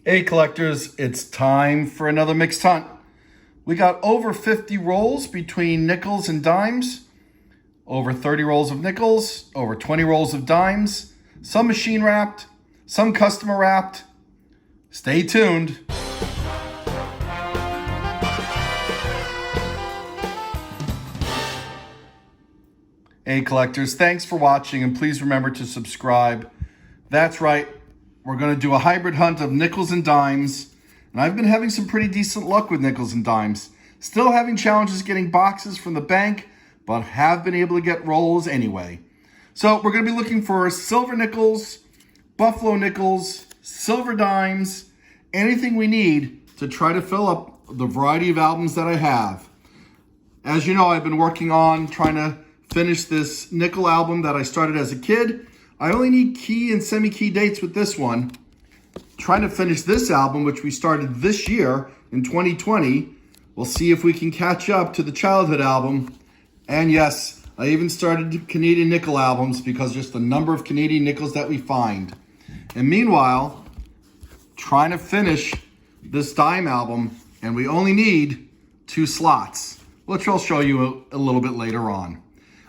Hey collectors, it's time for another mixed hunt. We got over 50 rolls between nickels and dimes, over 30 rolls of nickels, over 20 rolls of dimes, some machine wrapped, some customer wrapped. Stay tuned. Hey collectors, thanks for watching and please remember to subscribe. That's right, we're going to do a hybrid hunt of nickels and dimes, and I've been having some pretty decent luck with nickels and dimes. Still having challenges getting boxes from the bank, but have been able to get rolls anyway. So we're going to be looking for silver nickels, buffalo nickels, silver dimes, anything we need to try to fill up the variety of albums that I have. As you know, I've been working on trying to finish this nickel album that I started as a kid. I only need key and semi-key dates with this one. Trying to finish this album, which we started this year in 2020. We'll see if we can catch up to the childhood album. And yes, I even started Canadian nickel albums because just the number of Canadian nickels that we find. And meanwhile, trying to finish this dime album, and we only need 2 slots, which I'll show you a little bit later on.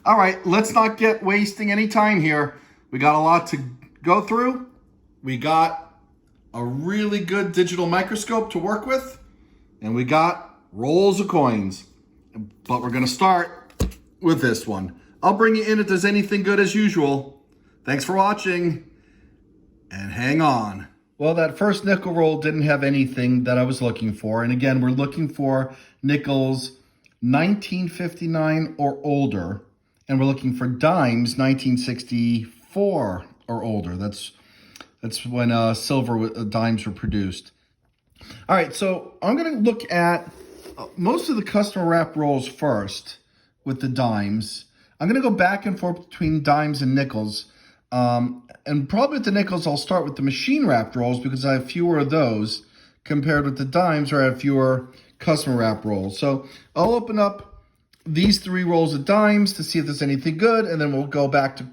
All right, let's not get wasting any time here. We got a lot to go through. We got a really good digital microscope to work with, and we got rolls of coins. But we're gonna start with this one. I'll bring you in if there's anything good as usual. Thanks for watching, and hang on. Well, that first nickel roll didn't have anything that I was looking for. And again, we're looking for nickels 1959 or older. And we're looking for dimes 1964 or older. That's when silver dimes were produced. All right, so I'm going to look at most of the customer wrap rolls first with the dimes. I'm going to go back and forth between dimes and nickels. And probably with the nickels, I'll start with the machine wrapped rolls because I have fewer of those compared with the dimes where I have fewer customer wrap rolls. So I'll open up these 3 rolls of dimes to see if there's anything good, and then we'll go back to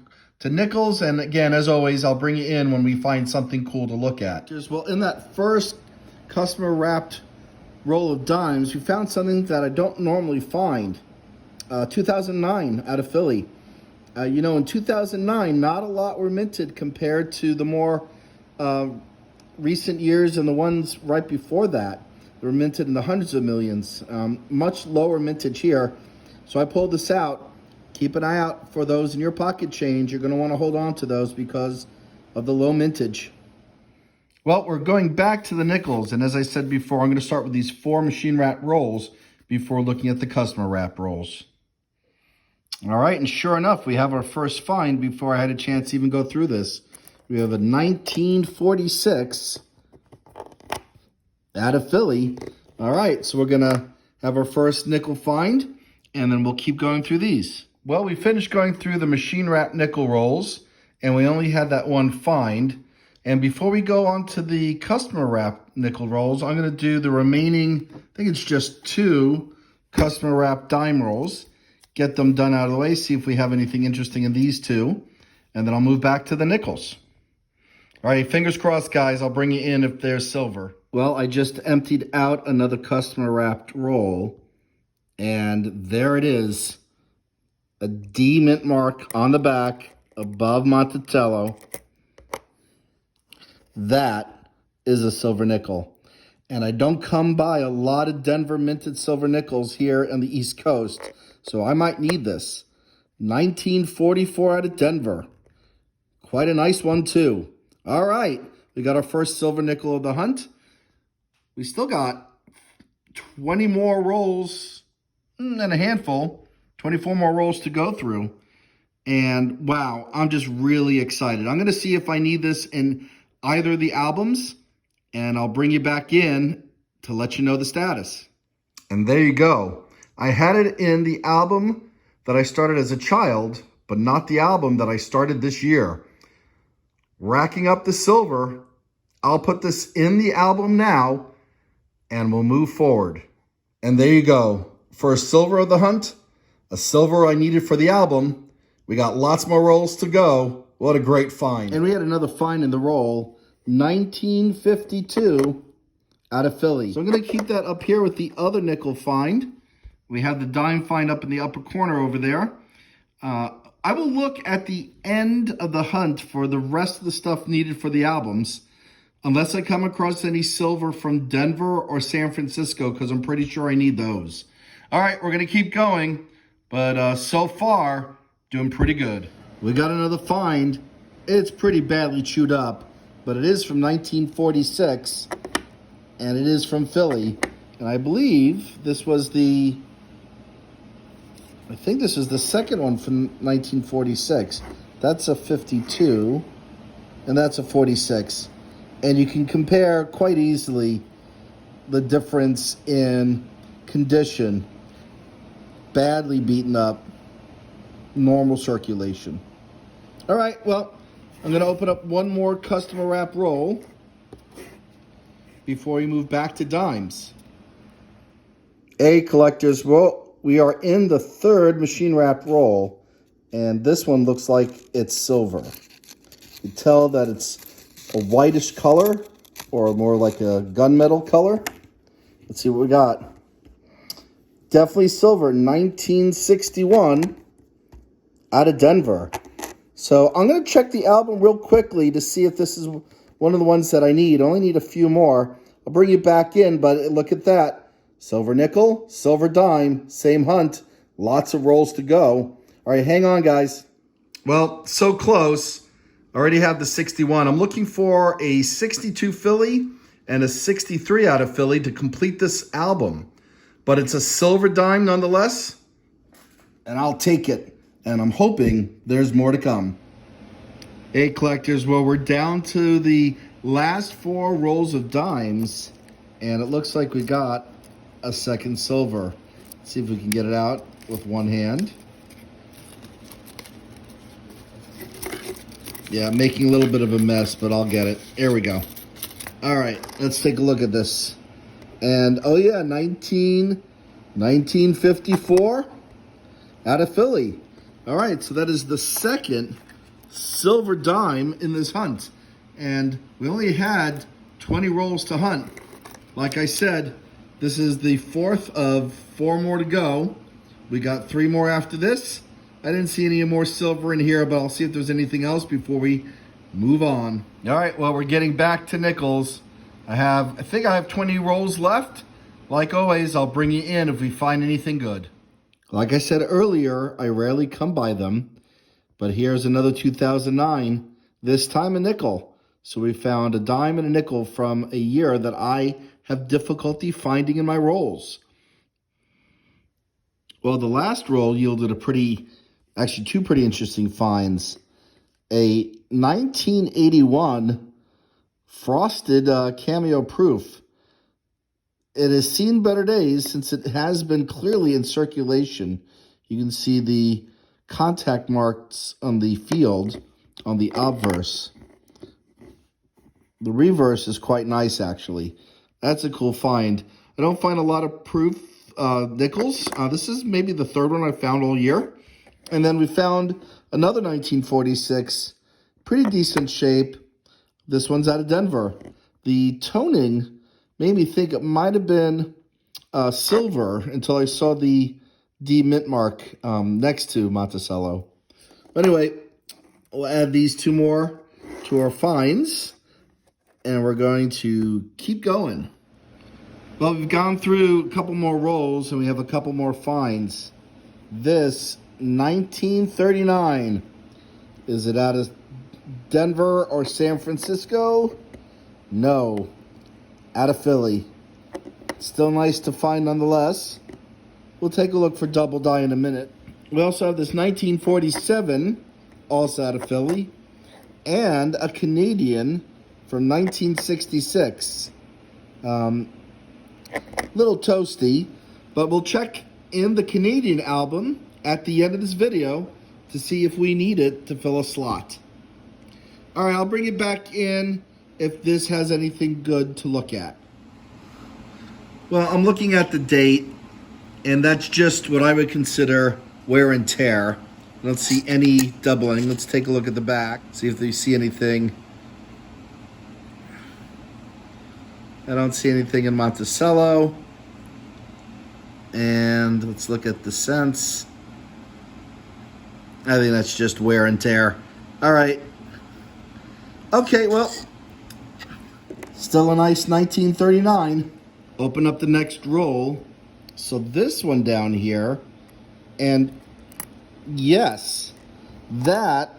nickels. And again, as always, I'll bring you in when we find something cool to look at. Well, in that first customer wrapped roll of dimes, we found something that I don't normally find. 2009 out of Philly. You know, in 2009, not a lot were minted compared to the more recent years and the ones right before that. They were minted in the hundreds of millions. Much lower mintage here. So I pulled this out. Keep an eye out for those in your pocket change. You're going to want to hold on to those because of the low mintage. Well, we're going back to the nickels. And as I said before, I'm going to start with these 4 machine wrap rolls before looking at the customer wrap rolls. All right, and sure enough, we have our first find before I had a chance to even go through this. We have a 1946 out of Philly. All right, so we're going to have our first nickel find, and then we'll keep going through these. Well, we finished going through the machine wrap nickel rolls, and we only had that one find. And before we go on to the customer wrap nickel rolls, I'm going to do the remaining, I think it's just 2 customer wrap dime rolls. Get them done out of the way, see if we have anything interesting in these 2, and then I'll move back to the nickels. All right, fingers crossed, guys. I'll bring you in if there's silver. Well, I just emptied out another customer wrapped roll, and there it is. A D mint mark on the back above Monticello. That is a silver nickel. And I don't come by a lot of Denver minted silver nickels here on the East Coast, so I might need this. 1944 out of Denver. Quite a nice one, too. All right, we got our first silver nickel of the hunt. We still got 20 more rolls and a handful, 24 more rolls to go through. And wow, I'm just really excited. I'm going to see if I need this in either of the albums, and I'll bring you back in to let you know the status. And there you go. I had it in the album that I started as a child, but not the album that I started this year. Racking up the silver, I'll put this in the album now, and we'll move forward. And there you go. For a silver of the hunt, a silver I needed for the album. We got lots more rolls to go. What a great find. And we had another find in the roll 1952 out of Philly. So I'm going to keep that up here with the other nickel find. We have the dime find up in the upper corner over there. I will look at the end of the hunt for the rest of the stuff needed for the albums, unless I come across any silver from Denver or San Francisco, because I'm pretty sure I need those. All right, we're going to keep going, but so far, doing pretty good. We got another find. It's pretty badly chewed up, but it is from 1946, and it is from Philly. And I believe this was the... I think this is the second one from 1946. That's a 52, and that's a 46. And you can compare quite easily the difference in condition. Badly beaten up, normal circulation. All right, well, I'm going to open up one more customer wrap roll before we move back to dimes. Hey, collectors, well, we are in the third machine wrap roll, and this one looks like it's silver. You can tell that it's a whitish color, or more like a gunmetal color. Let's see what we got. Definitely silver, 1961 out of Denver. So I'm going to check the album real quickly to see if this is one of the ones that I need. I only need a few more. I'll bring you back in, but look at that. Silver nickel, silver dime, same hunt. Lots of rolls to go. All right, hang on, guys. Well, so close. I already have the 61. I'm looking for a 62 Philly and a 63 out of Philly to complete this album. But it's a silver dime nonetheless, and I'll take it. And I'm hoping there's more to come. Hey, collectors, well, we're down to the last 4 rolls of dimes, and it looks like we got a second silver. Let's see if we can get it out with one hand. Yeah, making a little bit of a mess, but I'll get it. There we go. All right, let's take a look at this. And, oh yeah, 1954 out of Philly. All right, so that is the second silver dime in this hunt. And we only had 20 rolls to hunt. Like I said, this is the 4th of 4 more to go. We got 3 more after this. I didn't see any more silver in here, but I'll see if there's anything else before we move on. All right, well, we're getting back to nickels. I think I have 20 rolls left. Like always, I'll bring you in if we find anything good. Like I said earlier, I rarely come by them, but here's another 2009, this time a nickel. So we found a dime and a nickel from a year that I have difficulty finding in my rolls. Well, the last roll yielded actually 2 pretty interesting finds. A 1981 frosted cameo proof. It has seen better days since it has been clearly in circulation. You can see the contact marks on the field on the obverse. The reverse is quite nice, actually. That's a cool find. I don't find a lot of proof nickels. This is maybe the 3rd one I found all year. And then we found another 1946, pretty decent shape. This one's out of Denver. The toning made me think it might have been silver until I saw the D mint mark next to Monticello. Anyway, we'll add these 2 more to our finds, and we're going to keep going. Well, we've gone through a couple more rolls, and we have a couple more finds. This 1939, is it out of Denver or San Francisco? No, out of Philly. Still nice to find nonetheless. We'll take a look for double die in a minute. We also have this 1947, also out of Philly, and a Canadian from 1966. Little toasty, but we'll check in the Canadian album at the end of this video to see if we need it to fill a slot. All right, I'll bring it back in if this has anything good to look at. Well, I'm looking at the date, and that's just what I would consider wear and tear. I don't see any doubling. Let's take a look at the back, see if they see anything. I don't see anything in Monticello. And let's look at the cents. I think that's just wear and tear. All right. Okay, well, still a nice 1939. Open up the next roll. So this one down here, and yes, that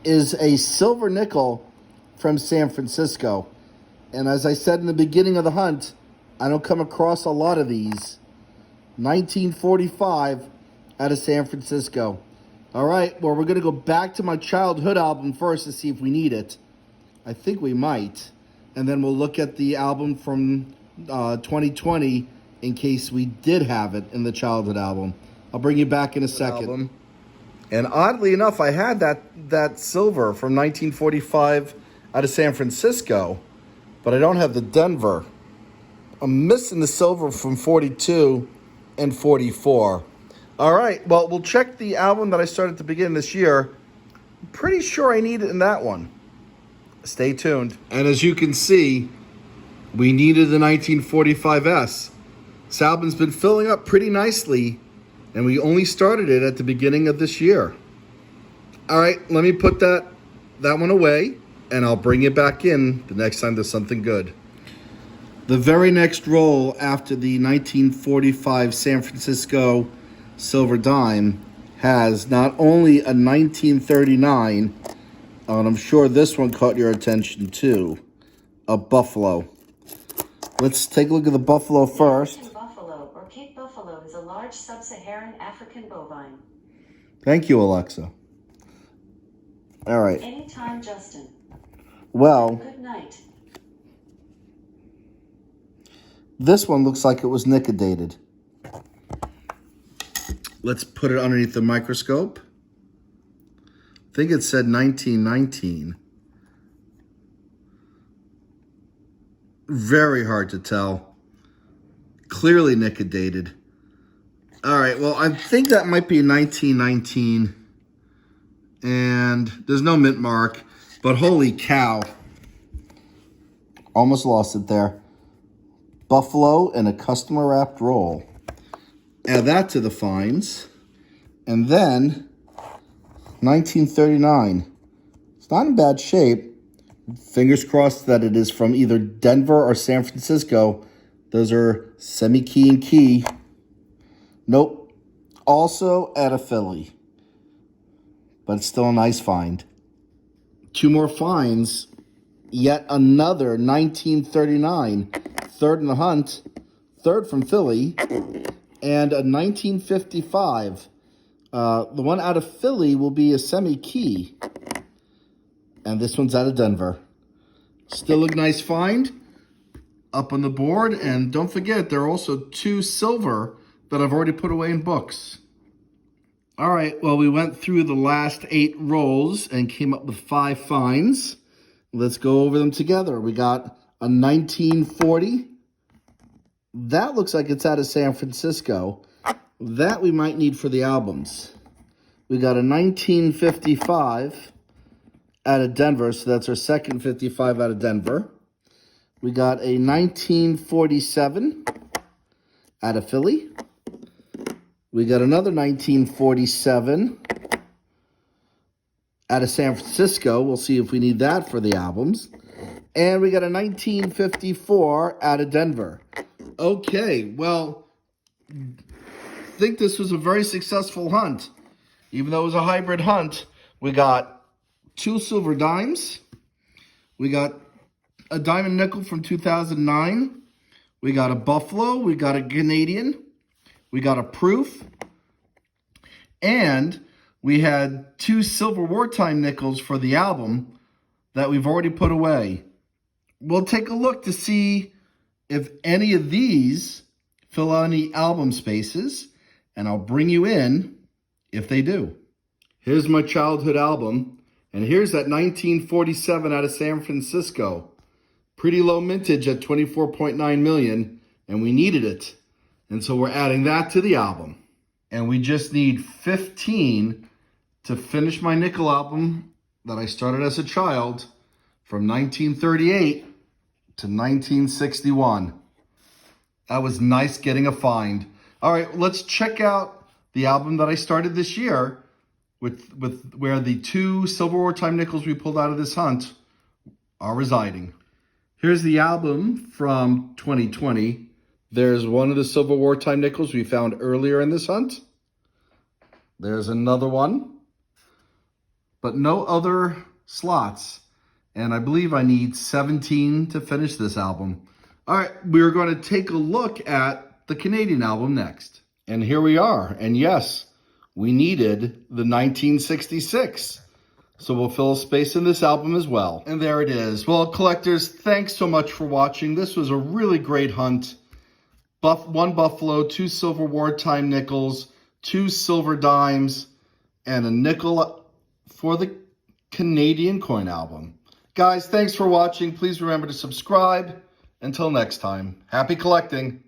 is a silver nickel from San Francisco. And as I said in the beginning of the hunt, I don't come across a lot of these. 1945 out of San Francisco. All right, well, we're going to go back to my childhood album first to see if we need it. I think we might. And then we'll look at the album from 2020 in case we did have it in the childhood album. I'll bring you back in a second. And oddly enough, I had that silver from 1945 out of San Francisco, but I don't have the Denver. I'm missing the silver from 42 and 44. All right, well, we'll check the album that I started at the beginning of this year. I'm pretty sure I need it in that one. Stay tuned. And as you can see, we needed the 1945S. This album's been filling up pretty nicely, and we only started it at the beginning of this year. All right, let me put that one away, and I'll bring it back in the next time there's something good. The very next roll after the 1945 San Francisco Silver Dime has not only a 1939, and I'm sure this one caught your attention too, a buffalo. Let's take a look at the buffalo first. The buffalo or Cape buffalo is a large sub-Saharan African bovine. Thank you, Alexa. All right. Anytime, Justin. Well, Good night. This one looks like it was nickedated. Let's put it underneath the microscope. I think it said 1919. Very hard to tell. Clearly nickedated. All right, well, I think that might be 1919. And there's no mint mark, but holy cow. Almost lost it there. Buffalo and a customer wrapped roll. Add that to the finds. And then 1939. It's not in bad shape. Fingers crossed that it is from either Denver or San Francisco. Those are semi-key and key. Nope. Also at a Philly. But it's still a nice find. Two more finds. Yet another 1939. Third in the hunt. Third from Philly. And a 1955. The one out of Philly will be a semi-key. And this one's out of Denver. Still a nice find up on the board. And don't forget, there are also two silver that I've already put away in books. All right, well, we went through the last 8 rolls and came up with 5 finds. Let's go over them together. We got a 1940. That looks like it's out of San Francisco. That we might need for the albums. We got a 1955 out of Denver, so that's our second 55 out of Denver. We got a 1947 out of Philly. We got another 1947 out of San Francisco. We'll see if we need that for the albums. And we got a 1954 out of Denver. Okay, well, I think this was a very successful hunt. Even though it was a hybrid hunt, we got 2 silver dimes. We got a diamond nickel from 2009. We got a buffalo. We got a Canadian. We got a proof. And we had 2 silver wartime nickels for the album that we've already put away. We'll take a look to see if any of these fill out any album spaces, and I'll bring you in if they do. Here's my childhood album, and here's that 1947 out of San Francisco. Pretty low mintage at 24.9 million, and we needed it. And so we're adding that to the album. And we just need 15 to finish my nickel album that I started as a child from 1938 to 1961. That was nice getting a find. All right, let's check out the album that I started this year with where the 2 Silver Wartime nickels we pulled out of this hunt are residing. Here's the album from 2020. There's one of the Silver Wartime nickels we found earlier in this hunt. There's another one, but no other slots. And I believe I need 17 to finish this album. All right, we're going to take a look at the Canadian album next. And here we are. And yes, we needed the 1966. So we'll fill a space in this album as well. And there it is. Well, collectors, thanks so much for watching. This was a really great hunt. 1 buffalo, 2 Silver Wartime nickels, 2 silver dimes, and a nickel for the Canadian coin album. Guys, thanks for watching. Please remember to subscribe. Until next time, happy collecting.